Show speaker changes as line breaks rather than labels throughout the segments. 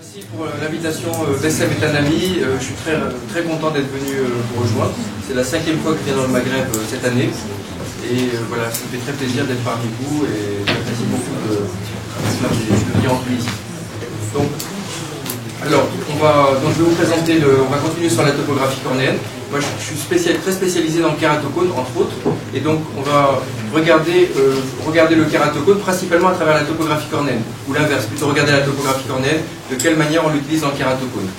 Merci pour l'invitation. Bessem est un ami. Je suis très content d'être venu vous rejoindre. C'est la 5e fois que je viens dans le Maghreb cette année. Et voilà, ça me fait très plaisir d'être parmi vous et j'apprécie beaucoup de venir en Tunisie. Donc, je vais vous présenter, on va continuer sur la topographie cornéenne. Moi, je suis très spécialisé dans le kératocone, entre autres, et donc on va regarder le kératocone principalement à travers la topographie cornéenne, ou l'inverse, plutôt regarder la topographie cornéenne, de quelle manière on l'utilise dans le kératocone.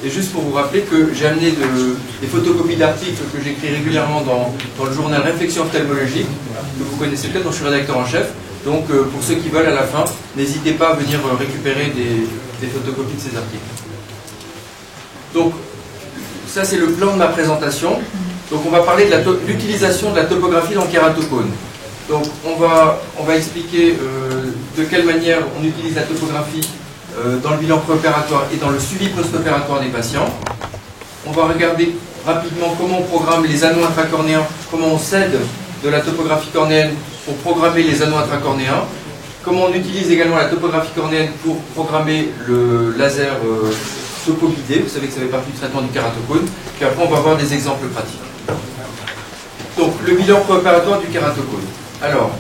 Et juste pour vous rappeler que j'ai amené des photocopies d'articles que j'écris régulièrement dans le journal Réflexion ophtalmologique, que vous connaissez peut-être, dont je suis rédacteur en chef. Donc pour ceux qui veulent à la fin, n'hésitez pas à venir récupérer des photocopies de ces articles. Donc ça c'est le plan de ma présentation. Donc on va parler de l'utilisation de la topographie dans le kératocone. Donc on va expliquer de quelle manière on utilise la topographie dans le bilan préopératoire et dans le suivi post-opératoire des patients. On va regarder rapidement comment on programme les anneaux intracornéens, comment on s'aide de la topographie cornéenne pour programmer les anneaux intracornéens, comment on utilise également la topographie cornéenne pour programmer le laser topoguidé, vous savez que ça fait partie du traitement du kératocone, puis après on va voir des exemples pratiques. Donc le bilan préopératoire du kératocone. Alors,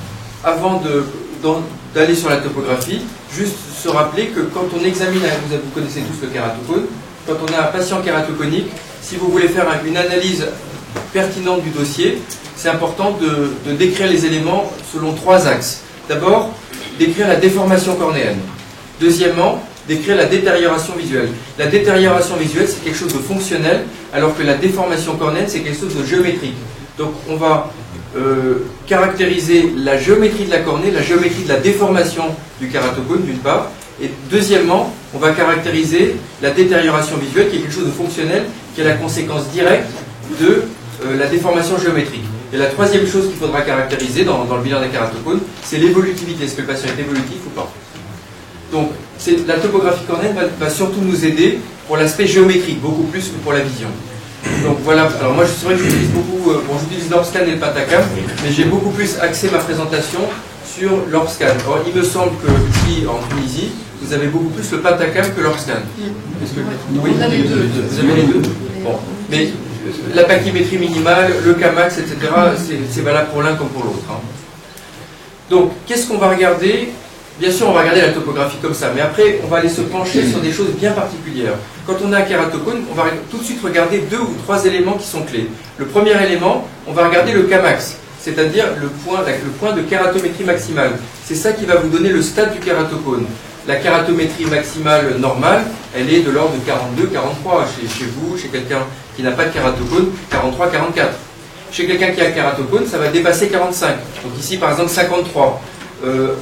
avant d'aller sur la topographie, juste se rappeler que quand on examine, vous connaissez tous le kératocone, quand on a un patient kératoconique, si vous voulez faire une analyse pertinente du dossier, c'est important de décrire les éléments selon 3 axes. D'abord, décrire la déformation cornéenne. Deuxièmement, décrire la détérioration visuelle. La détérioration visuelle, c'est quelque chose de fonctionnel, alors que la déformation cornéenne, c'est quelque chose de géométrique. Donc, on va caractériser la géométrie de la cornée, la géométrie de la déformation du kératocone, d'une part, et deuxièmement, on va caractériser la détérioration visuelle, qui est quelque chose de fonctionnel, qui est la conséquence directe de la déformation géométrique. Et la troisième chose qu'il faudra caractériser dans le bilan d'un kératocone, c'est l'évolutivité. Est-ce que le patient est évolutif ou pas? Donc, la topographie cornéenne va surtout nous aider pour l'aspect géométrique, beaucoup plus que pour la vision. Donc voilà, alors moi c'est vrai que j'utilise beaucoup, j'utilise l'Orbscan et le Pentacam, mais j'ai beaucoup plus axé ma présentation sur l'Orbscan. Or, il me semble que ici, en Tunisie, vous avez beaucoup plus le Pentacam que l'Orbscan. Oui, vous avez les deux. Bon, mais la pachymétrie minimale, le Kamax, etc., c'est valable pour l'un comme pour l'autre. Hein. Donc, qu'est-ce qu'on va regarder? Bien sûr, on va regarder la topographie comme ça, mais après, on va aller se pencher sur des choses bien particulières. Quand on a un kératocone, on va tout de suite regarder 2 ou 3 éléments qui sont clés. Le premier élément, on va regarder le Kmax, c'est-à-dire le point de kératométrie maximale. C'est ça qui va vous donner le stade du kératocone. La kératométrie maximale normale, elle est de l'ordre de 42, 43. Chez vous, chez quelqu'un qui n'a pas de kératocone, 43, 44. Chez quelqu'un qui a un kératocone, ça va dépasser 45. Donc ici, par exemple, 53.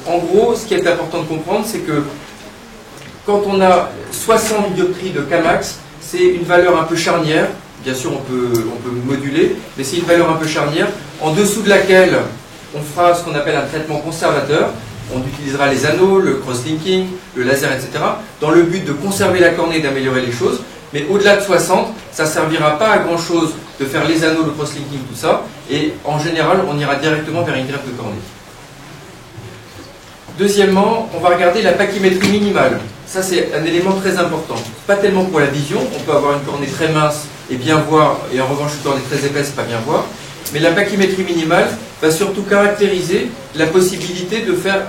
En gros, ce qui est important de comprendre, c'est que quand on a 60 dioptries de Kmax, c'est une valeur un peu charnière. Bien sûr, on peut moduler, mais c'est une valeur un peu charnière, en dessous de laquelle on fera ce qu'on appelle un traitement conservateur. On utilisera les anneaux, le cross-linking, le laser, etc., dans le but de conserver la cornée et d'améliorer les choses. Mais au-delà de 60, ça ne servira pas à grand-chose de faire les anneaux, le cross-linking, tout ça. Et en général, on ira directement vers une greffe de cornée. Deuxièmement, on va regarder la pachymétrie minimale. Ça, c'est un élément très important. Pas tellement pour la vision, on peut avoir une cornée très mince et bien voir, et en revanche une cornée très épaisse et pas bien voir. Mais la pachymétrie minimale va surtout caractériser la possibilité de faire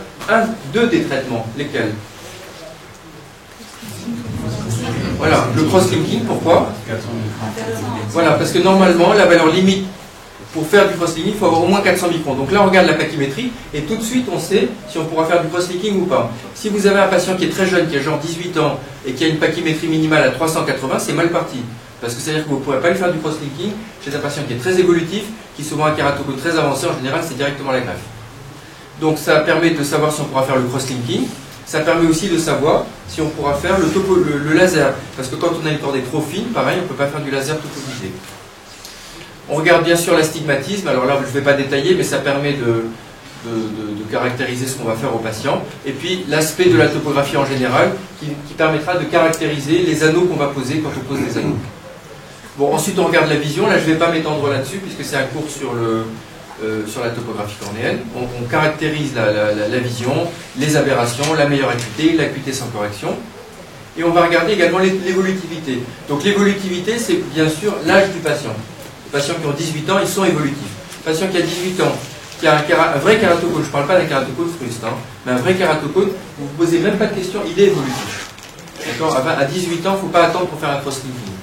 deux des traitements. Lesquels? Voilà, le cross-linking, pourquoi? Voilà, parce que normalement, la valeur limite pour faire du cross-linking, il faut avoir au moins 400 microns. Donc là, on regarde la pachymétrie et tout de suite, on sait si on pourra faire du cross-linking ou pas. Si vous avez un patient qui est très jeune, qui a genre 18 ans et qui a une pachymétrie minimale à 380, c'est mal parti. Parce que c'est-à-dire que vous ne pourrez pas lui faire du cross-linking chez un patient qui est très évolutif, qui souvent a un kératocone très avancé, en général, c'est directement la greffe. Donc ça permet de savoir si on pourra faire le cross-linking. Ça permet aussi de savoir si on pourra faire le laser. Parce que quand on a une cornée trop fine, pareil, on ne peut pas faire du laser topoguidé. On regarde bien sûr l'astigmatisme, alors là je ne vais pas détailler, mais ça permet de caractériser ce qu'on va faire au patient. Et puis l'aspect de la topographie en général, qui permettra de caractériser les anneaux qu'on va poser quand on pose les anneaux. Bon, ensuite on regarde la vision, là je ne vais pas m'étendre là-dessus, puisque c'est un cours sur la topographie cornéenne. On caractérise la vision, les aberrations, la meilleure acuité, l'acuité sans correction. Et on va regarder également l'évolutivité. Donc l'évolutivité, c'est bien sûr l'âge du patient. Les patients qui ont 18 ans, ils sont évolutifs. Le patient qui a 18 ans, qui a un vrai kératocone, je ne parle pas d'un kératocone fruste, hein, mais un vrai kératocone, vous ne vous posez même pas de question, il est évolutif. À 18 ans, il ne faut pas attendre pour faire un cross-linking.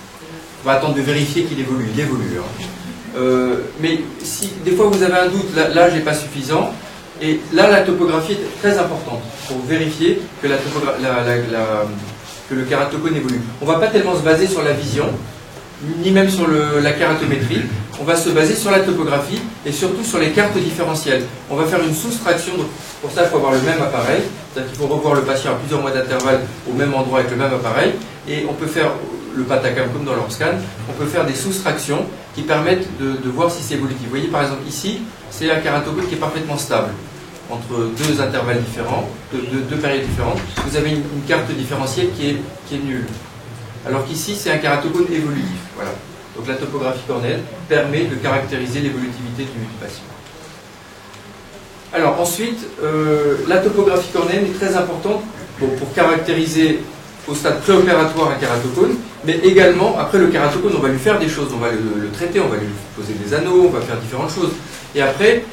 On va attendre de vérifier qu'il évolue. Il évolue. Hein. Mais si des fois vous avez un doute, l'âge n'est pas suffisant, et là la topographie est très importante pour vérifier que, que le kératocone évolue. On ne va pas tellement se baser sur la vision, ni même sur la kératométrie. On va se baser sur la topographie et surtout sur les cartes différentielles. On va faire une soustraction, donc pour ça il faut avoir le même appareil, c'est-à-dire qu'il faut revoir le patient à plusieurs mois d'intervalle au même endroit avec le même appareil, et on peut faire le patacam comme dans l'Orscan, on peut faire des soustractions qui permettent de voir si c'est évolutif. Vous voyez par exemple ici, c'est un kératocone qui est parfaitement stable entre deux intervalles différents, deux périodes différentes. Vous avez une carte différentielle qui est nulle. Alors qu'ici, c'est un kératocone évolutif. Voilà. Donc la topographie cornéenne permet de caractériser l'évolutivité du patient. Alors ensuite, la topographie cornéenne est très importante pour caractériser au stade préopératoire un kératocone, mais également, après le kératocone, on va lui faire des choses. On va le traiter, on va lui poser des anneaux, on va faire différentes choses. Et après,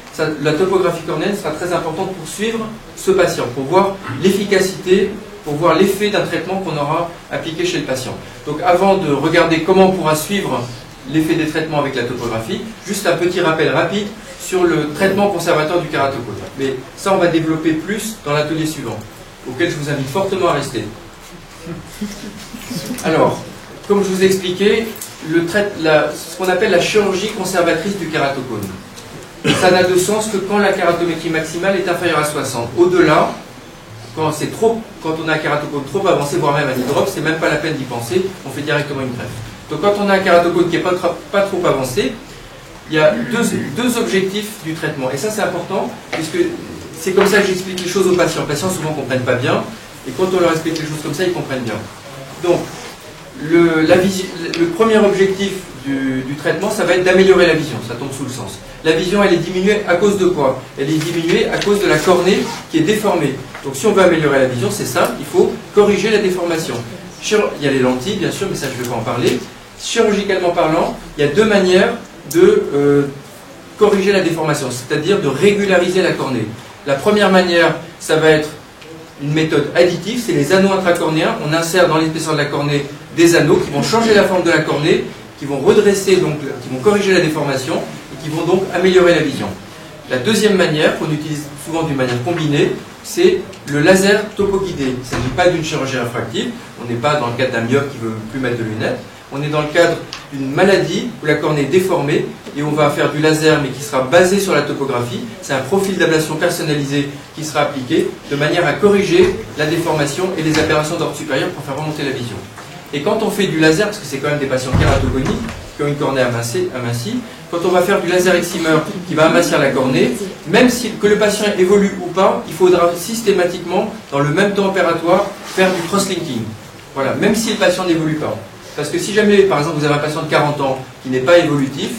la topographie cornéenne sera très importante pour suivre ce patient, pour voir l'efficacité, pour voir l'effet d'un traitement qu'on aura appliqué chez le patient. Donc avant de regarder comment on pourra suivre l'effet des traitements avec la topographie, juste un petit rappel rapide sur le traitement conservateur du kératocone. Mais ça, on va développer plus dans l'atelier suivant, auquel je vous invite fortement à rester. Alors, comme je vous ai expliqué, ce qu'on appelle la chirurgie conservatrice du kératocone. Ça n'a de sens que quand la kératométrie maximale est inférieure à 60. Au-delà, quand on a un kératocone trop avancé, voire même un hydrope, c'est même pas la peine d'y penser, on fait directement une greffe. Donc quand on a un kératocone qui n'est pas trop avancé, il y a deux objectifs du traitement. Et ça c'est important, puisque c'est comme ça que j'explique les choses aux patients. Les patients souvent ne comprennent pas bien, et quand on leur explique les choses comme ça, ils comprennent bien. Donc, le premier objectif du traitement, ça va être d'améliorer la vision, ça tombe sous le sens. La vision, elle est diminuée à cause de quoi? Elle est diminuée à cause de la cornée qui est déformée. Donc si on veut améliorer la vision, c'est simple, il faut corriger la déformation. Il y a les lentilles, bien sûr, mais ça je ne vais pas en parler. Chirurgicalement parlant, il y a deux manières de corriger la déformation, c'est-à-dire de régulariser la cornée. La première manière, ça va être une méthode additive, c'est les anneaux intracornéens. On insère dans l'épaisseur de la cornée des anneaux qui vont changer la forme de la cornée, qui vont redresser, donc, qui vont corriger la déformation et qui vont donc améliorer la vision. La deuxième manière, qu'on utilise souvent d'une manière combinée, c'est le laser topoguidé. Il ne s'agit pas d'une chirurgie réfractive, on n'est pas dans le cadre d'un myope qui ne veut plus mettre de lunettes, on est dans le cadre d'une maladie où la cornée est déformée et on va faire du laser mais qui sera basé sur la topographie. C'est un profil d'ablation personnalisé qui sera appliqué de manière à corriger la déformation et les aberrations d'ordre supérieur pour faire remonter la vision. Et quand on fait du laser, parce que c'est quand même des patients kératogoniques qui ont une cornée amincie, quand on va faire du laser excimer qui va amincir la cornée, même si que le patient évolue ou pas, il faudra systématiquement, dans le même temps opératoire, faire du cross-linking. Voilà, même si le patient n'évolue pas. Parce que si jamais, par exemple, vous avez un patient de 40 ans qui n'est pas évolutif,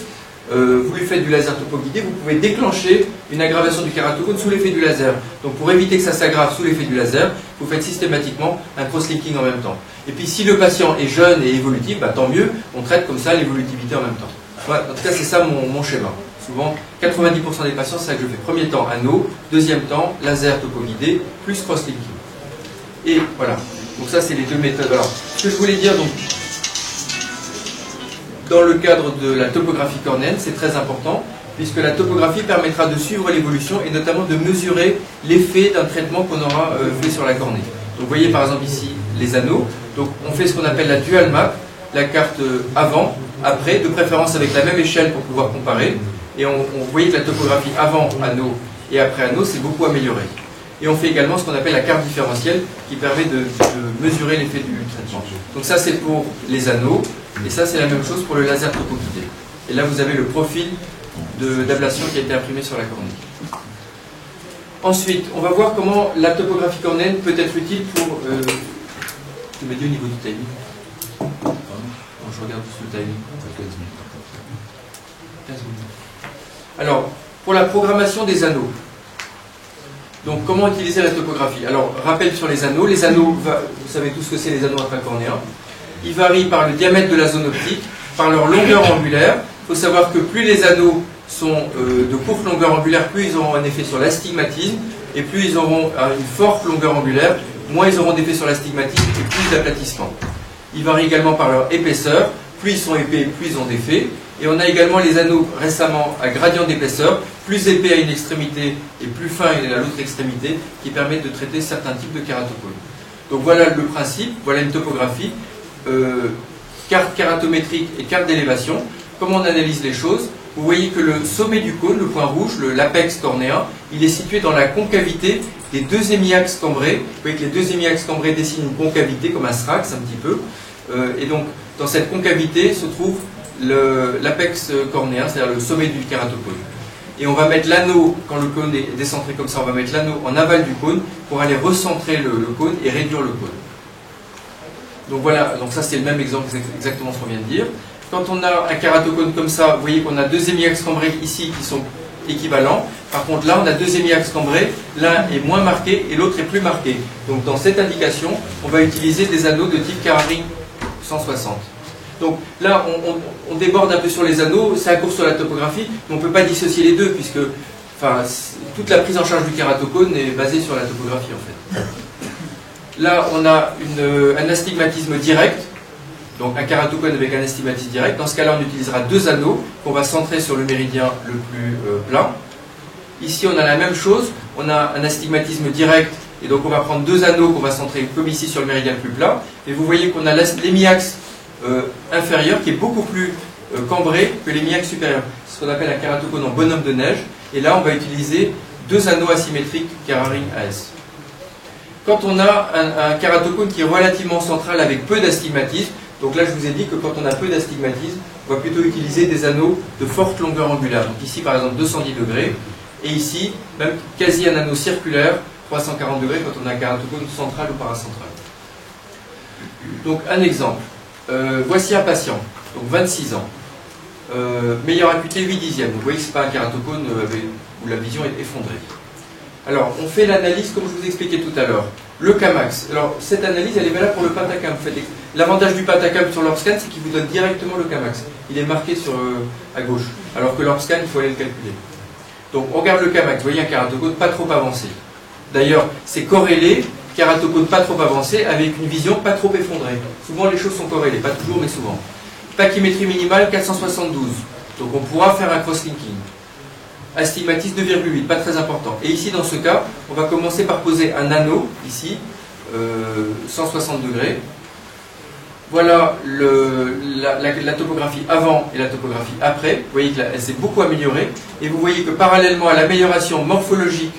vous lui faites du laser topoguidé, vous pouvez déclencher une aggravation du kératocone sous l'effet du laser. Donc pour éviter que ça s'aggrave sous l'effet du laser, vous faites systématiquement un cross-linking en même temps. Et puis si le patient est jeune et évolutif, bah, tant mieux, on traite comme ça l'évolutivité en même temps. Voilà, en tout cas c'est ça mon schéma. Souvent, 90% des patients, c'est ça que je fais. Premier temps, anneau, deuxième temps, laser topoguidé, plus cross-linking. Et voilà, donc ça c'est les deux méthodes. Alors, ce que je voulais dire, donc, dans le cadre de la topographie cornéenne, c'est très important, puisque la topographie permettra de suivre l'évolution et notamment de mesurer l'effet d'un traitement qu'on aura fait sur la cornée. Donc vous voyez par exemple ici les anneaux, donc on fait ce qu'on appelle la dual map, la carte avant, après, de préférence avec la même échelle pour pouvoir comparer, et on voyait que la topographie avant anneau et après anneau c'est beaucoup amélioré. Et on fait également ce qu'on appelle la carte différentielle qui permet de mesurer l'effet du traitement. Donc ça c'est pour les anneaux, et ça c'est la même chose pour le laser topoguidé. Et là vous avez le profil d'ablation qui a été imprimé sur la cornée. Ensuite, on va voir comment la topographie cornéenne peut être utile pour... tu m'as dit au niveau du timing. Bon, je regarde juste le timing. 15 minutes. Alors, pour la programmation des anneaux. Donc comment utiliser la topographie? Alors, rappel sur les anneaux. Les anneaux, vous savez tous ce que c'est les anneaux intracornéens. Ils varient par le diamètre de la zone optique, par leur longueur angulaire. Il faut savoir que plus les anneaux sont de courte longueur angulaire, plus ils auront un effet sur l'astigmatisme, et plus ils auront une forte longueur angulaire, moins ils auront d'effet sur l'astigmatisme et plus d'aplatissement. Ils varient également par leur épaisseur. Plus ils sont épais, plus ils ont d'effet. Et on a également les anneaux récemment à gradient d'épaisseur, plus épais à une extrémité et plus fin à l'autre extrémité, qui permettent de traiter certains types de kératocones. Donc voilà le principe, voilà une topographie, carte kératométrique et carte d'élévation. Comment on analyse les choses? Vous voyez que le sommet du cône, le point rouge, l'apex cornéen, il est situé dans la concavité des deux hémiaxes cambrés. Vous voyez que les deux hémiaxes cambrés dessinent une concavité comme un sparax un petit peu. Et donc dans cette concavité se trouve l'apex cornéen, c'est-à-dire le sommet du kératocone. Et on va mettre l'anneau, quand le cône est décentré comme ça, on va mettre l'anneau en aval du cône pour aller recentrer le cône et réduire le cône. Donc voilà, donc ça c'est le même exemple, c'est exactement ce qu'on vient de dire. Quand on a un kératocone comme ça, vous voyez qu'on a deux hémiaxes cambrés ici qui sont équivalents. Par contre là, on a deux hémiaxes cambrés, l'un est moins marqué et l'autre est plus marqué. Donc dans cette indication, on va utiliser des anneaux de type Carring 160. Donc là, on déborde un peu sur les anneaux, c'est un cours sur la topographie, mais on ne peut pas dissocier les deux, puisque toute la prise en charge du kératocone est basée sur la topographie en fait. Là, on a un astigmatisme direct, donc un kératocone avec un astigmatisme direct. Dans ce cas-là, on utilisera deux anneaux qu'on va centrer sur le méridien le plus plat. Ici, on a la même chose, on a un astigmatisme direct, et donc on va prendre deux anneaux qu'on va centrer comme ici sur le méridien le plus plat. Et vous voyez qu'on a l'hémiaxe inférieur qui est beaucoup plus cambré que l'hémiaxe supérieur. C'est ce qu'on appelle un kératocone en bonhomme de neige. Et là, on va utiliser deux anneaux asymétriques Carring AS. Quand on a un kératocone qui est relativement central avec peu d'astigmatisme, donc là je vous ai dit que quand on a peu d'astigmatisme, on va plutôt utiliser des anneaux de forte longueur angulaire. Donc ici par exemple 210 degrés, et ici même quasi un anneau circulaire, 340 degrés quand on a un kératocone central ou paracentral. Donc un exemple. Voici un patient, donc 26 ans, meilleure acuité 8 dixièmes. Vous voyez que ce n'est pas un kératocone où la vision est effondrée. Alors, on fait l'analyse comme je vous expliquais tout à l'heure. Le Kamax. Alors, cette analyse, elle est valable pour le Pentacam. L'avantage du Pentacam sur l'Orbscan, c'est qu'il vous donne directement le Kamax. Il est marqué à gauche. Alors que l'Orbscan, il faut aller le calculer. Donc, on regarde le Kamax. Vous voyez un kératocone pas trop avancé. D'ailleurs, c'est corrélé, kératocone pas trop avancé, avec une vision pas trop effondrée. Souvent, les choses sont corrélées. Pas toujours, mais souvent. Pachymétrie minimale, 472. Donc, on pourra faire un cross-linking. Astigmatisme 2,8, pas très important. Et ici, dans ce cas, on va commencer par poser un anneau, ici, 160 degrés. Voilà la topographie avant et la topographie après. Vous voyez qu'elle s'est beaucoup améliorée. Et vous voyez que parallèlement à l'amélioration morphologique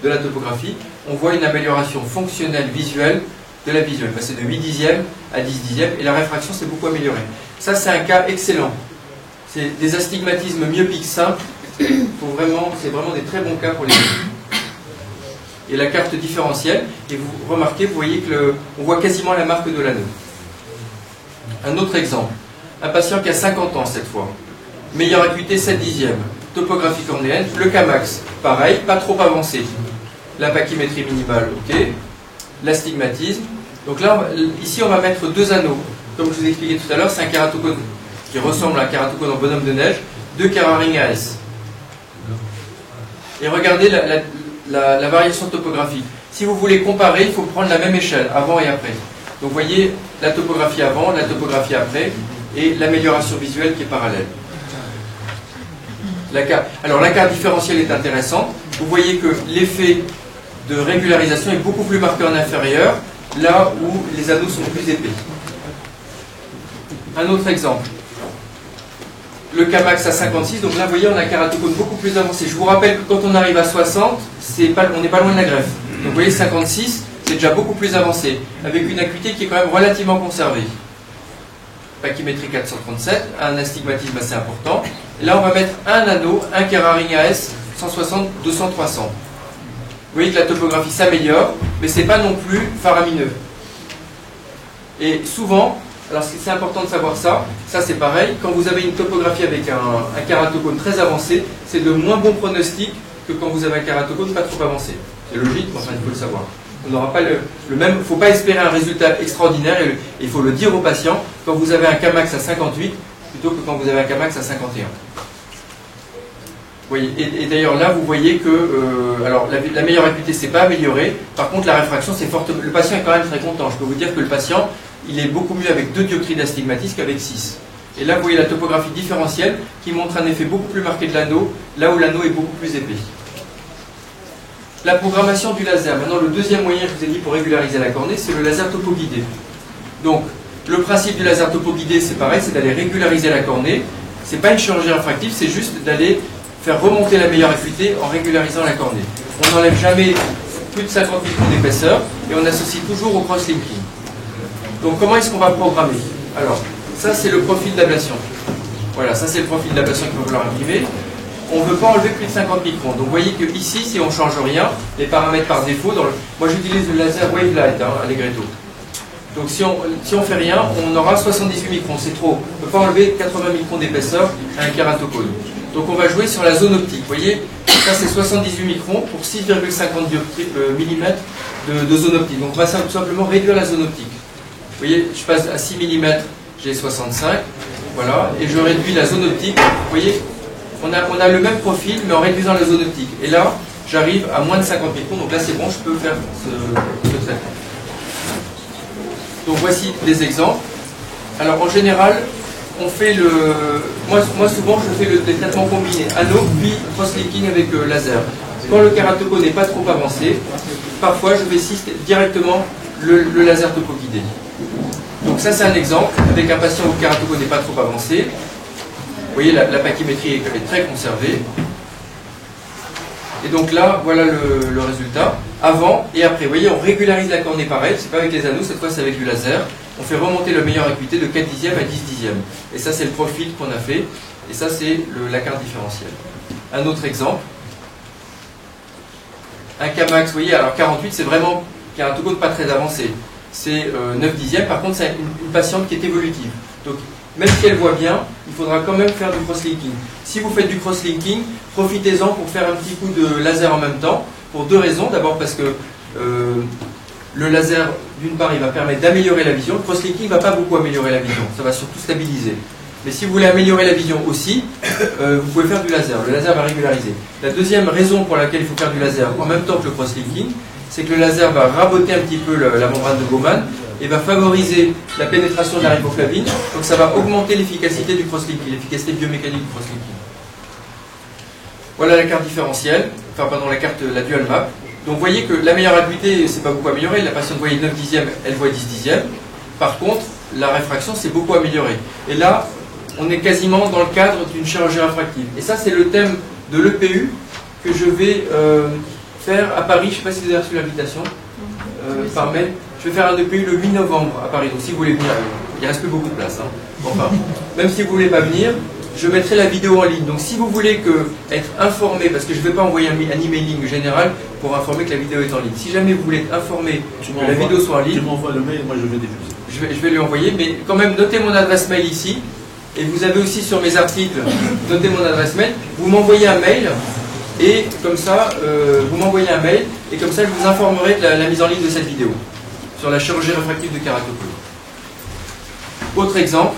de la topographie, on voit une amélioration fonctionnelle visuelle de la vision. Elle est passée de 8 dixièmes à 10 dixièmes et la réfraction s'est beaucoup améliorée. Ça, c'est un cas excellent. C'est des astigmatismes myopiques simples. C'est vraiment des très bons cas pour les yeux. Et la carte différentielle, et vous remarquez, vous voyez on voit quasiment la marque de l'anneau. Un autre exemple, un patient qui a 50 ans cette fois, meilleure acuité 7 dixièmes, topographie cornéenne, le Kamax, pareil, pas trop avancé. La pachymétrie minimale, ok, l'astigmatisme. Donc là, ici on va mettre deux anneaux. Comme je vous ai expliqué tout à l'heure, c'est un kératocone qui ressemble à un kératocone en bonhomme de neige, de Carring AS. Et regardez la variation topographique. Si vous voulez comparer, il faut prendre la même échelle, avant et après. Donc vous voyez la topographie avant, la topographie après, et l'amélioration visuelle qui est parallèle. Alors la carte différentielle est intéressante. Vous voyez que l'effet de régularisation est beaucoup plus marqué en inférieur, là où les anneaux sont plus épais. Un autre exemple. Le Kamax à 56, donc là vous voyez on a un kératocone beaucoup plus avancé. Je vous rappelle que quand on arrive à 60, on n'est pas loin de la greffe. Donc vous voyez 56, c'est déjà beaucoup plus avancé, avec une acuité qui est quand même relativement conservée. Pachymétrie 437, un astigmatisme assez important. Et là on va mettre un anneau, un Carring AS 160, 200, 300. Vous voyez que la topographie s'améliore, mais c'est pas non plus faramineux. Et souvent, alors c'est important de savoir ça c'est pareil, quand vous avez une topographie avec un kératocone très avancé, c'est de moins bon pronostic que quand vous avez un kératocone pas trop avancé. C'est logique, mais enfin, il faut le savoir. On n'aura pas le même, il ne faut pas espérer un résultat extraordinaire, et il faut le dire aux patients quand vous avez un Kmax à 58 plutôt que quand vous avez un Kmax à 51. Voyez, et d'ailleurs là, vous voyez que alors, la meilleure acuité, c'est pas amélioré. Par contre, la réfraction, c'est forte. Le patient est quand même très content. Je peux vous dire que le patient, il est beaucoup mieux avec 2 dioptries d'astigmatisme qu'avec 6. Et là, vous voyez la topographie différentielle qui montre un effet beaucoup plus marqué de l'anneau, là où l'anneau est beaucoup plus épais. La programmation du laser. Maintenant, le deuxième moyen, je vous ai dit, pour régulariser la cornée, c'est le laser topo-guidé. Donc, le principe du laser topo-guidé, c'est pareil, c'est d'aller régulariser la cornée. C'est pas une chirurgie réfractive, c'est juste d'aller faire remonter la meilleure acuité en régularisant la cornée. On n'enlève jamais plus de 50 microns d'épaisseur et on associe toujours au cross-linking. Donc, comment est-ce qu'on va programmer? Alors, ça, c'est le profil d'ablation. Voilà, ça, c'est le profil d'ablation qu'il va falloir imprimer. On ne veut pas enlever plus de 50 microns. Donc vous voyez que ici, si on ne change rien, les paramètres par défaut, moi j'utilise le laser Wavelight à Allegretto. Donc si on fait rien, on aura 78 microns, c'est trop. On ne peut pas enlever 80 microns d'épaisseur à un kératocone. Donc on va jouer sur la zone optique. Vous voyez, ça c'est 78 microns pour 6,50 mm de zone optique. Donc on va tout simplement réduire la zone optique. Vous voyez, je passe à 6 mm, j'ai 65. Voilà, et je réduis la zone optique. Vous voyez, on a le même profil, mais en réduisant la zone optique. Et là, j'arrive à moins de 50 microns, donc là c'est bon, je peux faire ce traitement. Donc voici des exemples. Alors en général, on fait moi souvent je fais les traitements combinés, anneau puis cross-linking avec laser. Quand le kératocone n'est pas trop avancé, parfois je vais directement le laser topo-guidé. Donc ça c'est un exemple avec un patient où le kératocone n'est pas trop avancé. Vous voyez, la pachymétrie est très conservée. Et donc là, voilà le résultat. Avant et après. Vous voyez, on régularise la cornée pareil. C'est pas avec les anneaux, cette fois c'est avec du laser. On fait remonter la meilleure acuité de 4 dixièmes à 10 dixièmes. Et ça, c'est le profil qu'on a fait. Et ça, c'est la carte différentielle. Un autre exemple. Un Kmax, vous voyez, alors 48, c'est vraiment kératocone pas très avancé. C'est 9 dixièmes. Par contre, c'est une patiente qui est évolutive. Donc, même si elle voit bien, il faudra quand même faire du cross-linking. Si vous faites du cross-linking, profitez-en pour faire un petit coup de laser en même temps, pour 2 raisons. D'abord parce que le laser, d'une part, il va permettre d'améliorer la vision. Le cross-linking ne va pas beaucoup améliorer la vision, ça va surtout stabiliser. Mais si vous voulez améliorer la vision aussi, vous pouvez faire du laser. Le laser va régulariser. La deuxième raison pour laquelle il faut faire du laser en même temps que le cross-linking, c'est que le laser va raboter un petit peu la membrane de Bowman et va favoriser la pénétration de la riboflavine, donc ça va augmenter l'efficacité du cross-linking, l'efficacité biomécanique du cross-linking. Voilà la carte différentielle, enfin pardon, la dual map. Donc vous voyez que la meilleure acuité, c'est pas beaucoup amélioré, la patiente voyait 9 dixièmes, elle voit 10 dixièmes. Par contre, la réfraction s'est beaucoup améliorée. Et là, on est quasiment dans le cadre d'une chirurgie réfractive. Et ça, c'est le thème de l'EPU que je vais faire à Paris. Je ne sais pas si vous avez reçu l'invitation par mail. Je vais faire un EPU le 8 novembre à Paris. Donc si vous voulez venir, il ne reste plus beaucoup de place. Hein. Enfin, même si vous ne voulez pas venir, je mettrai la vidéo en ligne. Donc si vous voulez être informé, parce que je ne vais pas envoyer un emailing général pour informer que la vidéo est en ligne. Si jamais vous voulez être informé que la vidéo soit en ligne,
tu m'envoies le mail, moi je vais diffuser.
Je vais lui envoyer, mais quand même notez mon adresse mail ici. Et vous avez aussi sur mes articles, notez mon adresse mail. Vous m'envoyez un mail. Et comme ça, vous m'envoyez un mail. Et comme ça, je vous informerai de la mise en ligne de cette vidéo sur la chirurgie réfractive de kératocone. Autre exemple,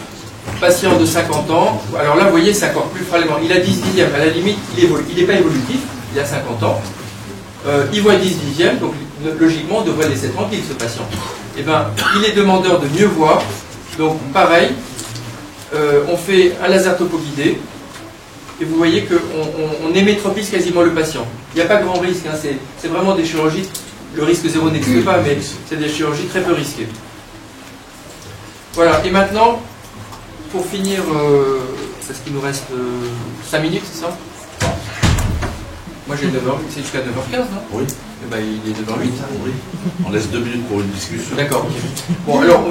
patient de 50 ans. Alors là, vous voyez, c'est encore plus frappant. Il a 10 dixièmes. À la limite, il n'est pas évolutif. Il a 50 ans. Il voit 10 dixièmes. Donc, logiquement, on devrait laisser tranquille ce patient. Eh bien, il est demandeur de mieux voir. Donc, pareil, on fait un laser topo-guidé. Et vous voyez qu'on hémétropise quasiment le patient. Il n'y a pas grand risque. Hein. C'est vraiment des chirurgies. Le risque zéro n'existe pas, mais c'est des chirurgies très peu risquées. Voilà. Et maintenant, pour finir, parce qu'il nous reste 5 minutes, c'est ça? Moi j'ai 9h, c'est jusqu'à 9h15, non?
Oui.
Eh ben, il est 9h08.
Oui. On laisse 2 minutes pour une discussion.
D'accord. Okay. Bon, alors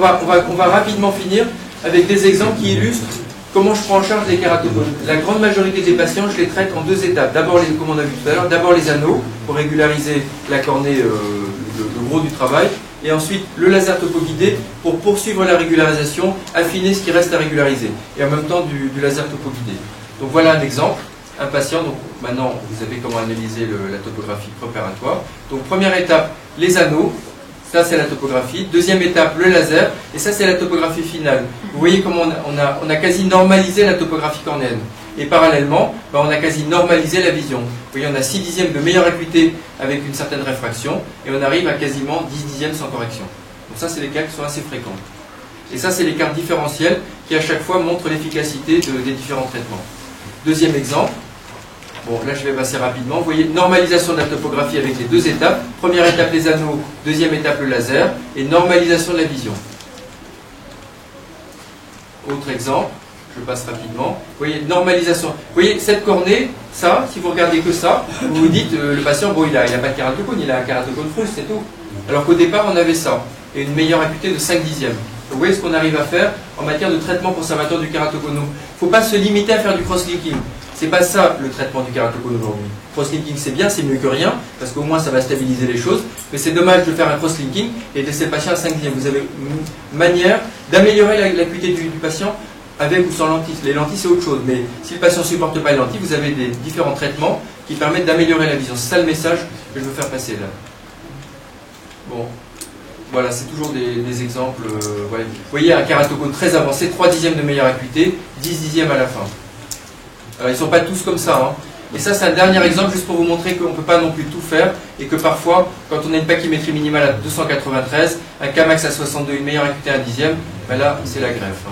on va rapidement finir avec des exemples qui illustrent comment je prends en charge les kératocones. La grande majorité des patients, je les traite en 2 étapes. D'abord, comme on a vu tout à l'heure, d'abord les anneaux pour régulariser la cornée, le gros du travail. Et ensuite, le laser topo-guidé pour poursuivre la régularisation, affiner ce qui reste à régulariser. Et en même temps, du laser topo-guidé. Donc voilà un exemple. un patient. Donc maintenant, vous savez comment analyser la topographie préopératoire. Donc première étape, les anneaux. Ça, c'est la topographie. Deuxième étape, le laser. Et ça, c'est la topographie finale. Vous voyez comment on a quasi normalisé la topographie cornéenne. Et parallèlement, on a quasi normalisé la vision. Vous voyez, on a 6 dixièmes de meilleure acuité avec une certaine réfraction. Et on arrive à quasiment 10 dixièmes sans correction. Donc ça, c'est des cas qui sont assez fréquents. Et ça, c'est les cartes différentielles qui, à chaque fois, montrent l'efficacité des différents traitements. Deuxième exemple. Bon, là, je vais passer rapidement. Vous voyez, normalisation de la topographie avec les 2 étapes. Première étape, les anneaux. Deuxième étape, le laser. Et normalisation de la vision. Autre exemple. Je passe rapidement. Vous voyez, normalisation. Vous voyez, cette cornée, ça, si vous regardez que ça, vous vous dites, le patient, bon, il n'a pas de kératocone, il a un kératocone fruste, c'est tout. Alors qu'au départ, on avait ça. Et une meilleure acuité de 5 dixièmes. Vous voyez ce qu'on arrive à faire en matière de traitement conservateur du kératocone. Il ne faut pas se limiter à faire du cross-linking. C'est pas ça le traitement du kératocone aujourd'hui. Cross-linking, c'est bien, c'est mieux que rien, parce qu'au moins ça va stabiliser les choses. Mais c'est dommage de faire un cross-linking et de laisser le patient à 5 dixièmes. Vous avez une manière d'améliorer l'acuité du patient avec ou sans lentilles. Les lentilles, c'est autre chose. Mais si le patient ne supporte pas les lentilles, vous avez des différents traitements qui permettent d'améliorer la vision. C'est ça le message que je veux faire passer là. Bon. Voilà, c'est toujours des exemples. Voilà. Vous voyez, un kératocone très avancé, 3 dixièmes de meilleure acuité, 10 dixièmes à la fin. Alors, ils ne sont pas tous comme ça. Hein. Et ça, c'est un dernier exemple juste pour vous montrer qu'on ne peut pas non plus tout faire et que parfois, quand on a une pachymétrie minimale à 293, un Kmax à 62, une meilleure acuité à 1 dixième, ben là, c'est la greffe. Hein.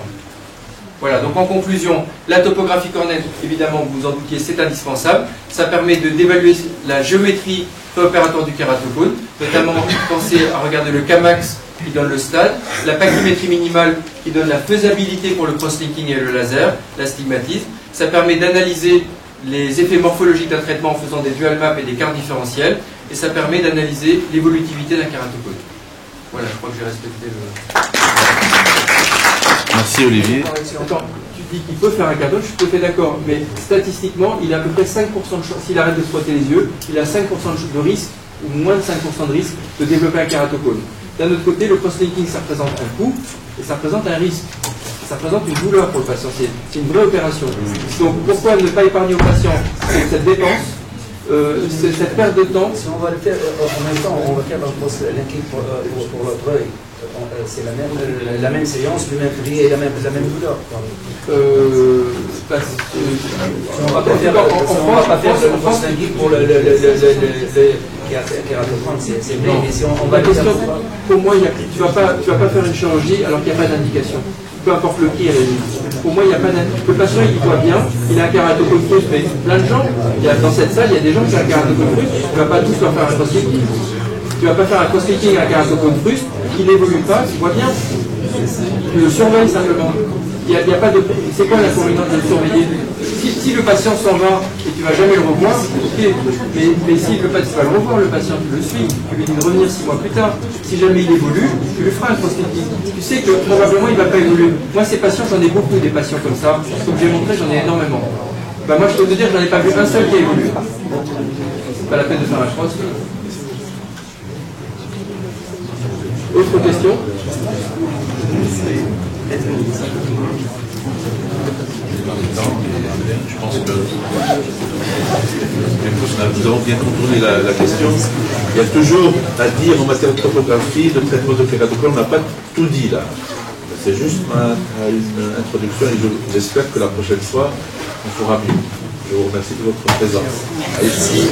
Voilà, donc en conclusion, la topographie cornéenne, évidemment, vous vous en doutiez, c'est indispensable. Ça permet d'évaluer la géométrie préopératoire du kératocone, notamment pensez à regarder le Kmax qui donne le stade, la pachymétrie minimale qui donne la faisabilité pour le cross-linking et le laser, l'astigmatisme. Ça permet d'analyser les effets morphologiques d'un traitement en faisant des dual maps et des cartes différentielles, et ça permet d'analyser l'évolutivité d'un kératocone. Voilà, je crois que j'ai respecté le...
Merci Olivier.
Attends, tu dis qu'il peut faire un kératocone, je suis tout à fait d'accord, mais statistiquement, il a à peu près 5% de chance, s'il arrête de se frotter les yeux, il a 5% de risque, ou moins de 5% de risque, de développer un kératocone. D'un autre côté, le cross-linking, ça représente un coût, et ça représente un risque. Ça représente une douleur pour le patient, c'est une vraie opération. Donc pourquoi ne pas épargner au patient cette dépense, cette perte de temps?
Si on va le faire en même temps, on va faire un cross-linking pour l'autre œil. C'est la même séance, le même prix et la même douleur. On va pas faire le cross-linking pour le kératocone, c'est vrai. Mais si on va le faire,
pour moi, tu vas pas faire une chirurgie alors qu'il n'y a pas d'indication. Peu importe le qui, pour moi, il n'y a pas d'indication. Le patient, il voit bien, il a un kératocone fruste, mais plein de gens, dans cette salle, il y a des gens qui ont un kératocone fruste, tu ne vas pas tous leur faire un cross-linking. Tu ne vas pas faire un cross-linking à un kératocone fruste, qui n'évolue pas, tu vois bien. Tu le surveilles simplement. Il y a pas de... C'est quoi l'inconvénient de le surveiller? Si le patient s'en va et tu ne vas jamais le revoir, ok. Mais si tu vas le revoir, le patient, tu le suis, tu lui dis de revenir 6 mois plus tard. Si jamais il évolue, tu lui feras un cross-linking. Tu sais que probablement il ne va pas évoluer. Moi, ces patients, j'en ai beaucoup des patients comme ça. Comme j'ai montré, j'en ai énormément. Bah, moi, je peux te dire, j'en ai pas vu un seul qui a évolué. C'est pas la peine de faire un cross. Autre question?
Je pense que nous avons bien contourné la question. Il y a toujours à dire en matière de topographie, de traitement de kératocone, on n'a pas tout dit là. C'est juste une introduction et j'espère que la prochaine fois, on fera mieux. Je vous remercie de votre présence. Merci.